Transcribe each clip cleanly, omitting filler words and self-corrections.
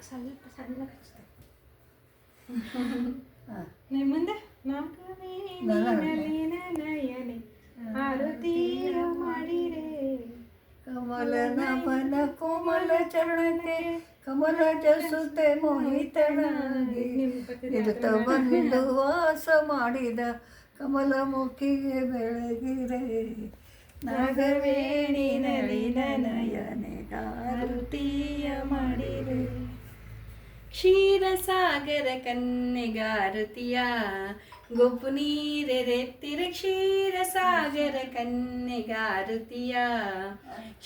ಸ್ವಲ್ಪ ಸಣ್ಣ ಹಚ್ಚಿದೆ. ಮುಂದೆ ನಯನೆ ಆರತಿಯ ಮಾಡಿರೆ ಕಮಲ ನಮನ ಕೋಮಲ ಚರಣಕ್ಕೆ ಕಮಲ ಜಸುತೆ ಮೋಹಿತನಾಗಿ ನಿರುತ ಬಂದು ವಾಸ ಮಾಡಿದ ಕಮಲ ಮುಖಿಗೆ ಬೆಳಗಿರೆ ನಾಗವೇಣಿ ನಳಿನ ನಯನೆ ಆರತಿಯ ಮಾಡಿರೆ. ಕ್ಷೀರಸಾಗರ ಕನ್ನೆಗಾರತಿಯ ಗೊಪ್ಪು ನೀರೆತ್ತಿರ ಕ್ಷೀರಸಾಗರ ಕನ್ನೆಗಾರತಿಯ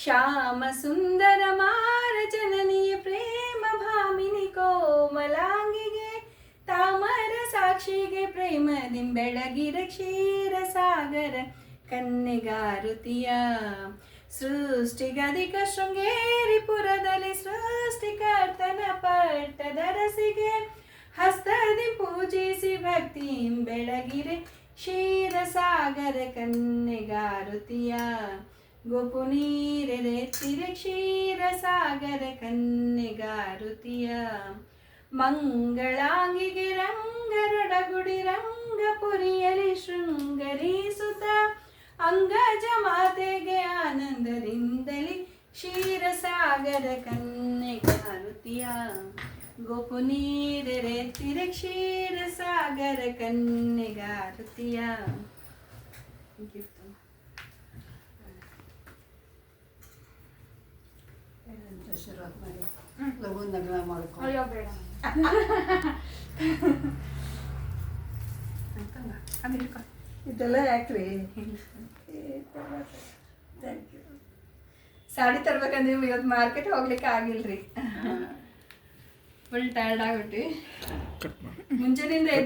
ಶ್ಯಾಮ ಸುಂದರ ಮಾರ ಜನನಿಯ ಪ್ರೇಮ ಭಾಮಿನಿ ಕೋಮಲಾಂಗಿಗೆ ತಾಮರ ಸಾಕ್ಷಿಗೆ ಪ್ರೇಮದಿಂಬೆಳಗಿರ ಕ್ಷೀರಸಾಗರ ಕನ್ನೆಗಾರತಿಯ ಸೃಷ್ಟಿಗಧಿಕ ಶೃಂಗೇರಿಪುರದಲ್ಲಿ ಸೃಷ್ಟಿಕರ್ತನ ಪಟ್ಟದರಸಿಗೆ ಹಸ್ತದಿ ಪೂಜಿಸಿ ಭಕ್ತಿ ಬೆಳಗಿರೆ ಕ್ಷೀರಸಾಗರ ಕನ್ನೆಗಾರತಿಯ ಗೋಪು ನೀರೆತ್ತಿರೆ ಕ್ಷೀರಸಾಗರ ಕನ್ನೆಗಾರತಿಯ ಮಂಗಳಾಂಗಿಗೆ ರಂಗರೊಡಗುಡಿ ರಂಗಪುರಿಯಲಿ ಶೃಂಗರಿಸುತ್ತ ಅಂಗಜ ಮಾತೆಗೆ ಆನಂದದಿಂದಲಿ ಕ್ಷೀರಸಾಗರ ಕನ್ನೆಗಾರತಿಯ ಗೋಪು ನೀರೆತ್ತಿರ ಕ್ಷೀರಸಾಗರ ಕನ್ನೆಗಾರತಿಯ. ಶುರುವಾತ್ ಮಾಡಿ ಲಘು ನಗರ ಮಾಡ್ಕೊ. ಅಯ್ಯೋ ಬೇಡ ಇದೆಲ್ಲ ಯಾಕ್ರಿ? Thank you. ಸಾಡಿ ತರ್ಬೇಕಂದ್ರೆ ಇವತ್ತು ಮಾರ್ಕೆಟ್ ಹೋಗ್ಲಿಕ್ಕೆ ಆಗಿಲ್ರಿ, ಫುಲ್ ಟಯರ್ಡ್ ಆಗ್ಬಿಟ್ಟು ಮುಂಜಾನೆಯಿಂದ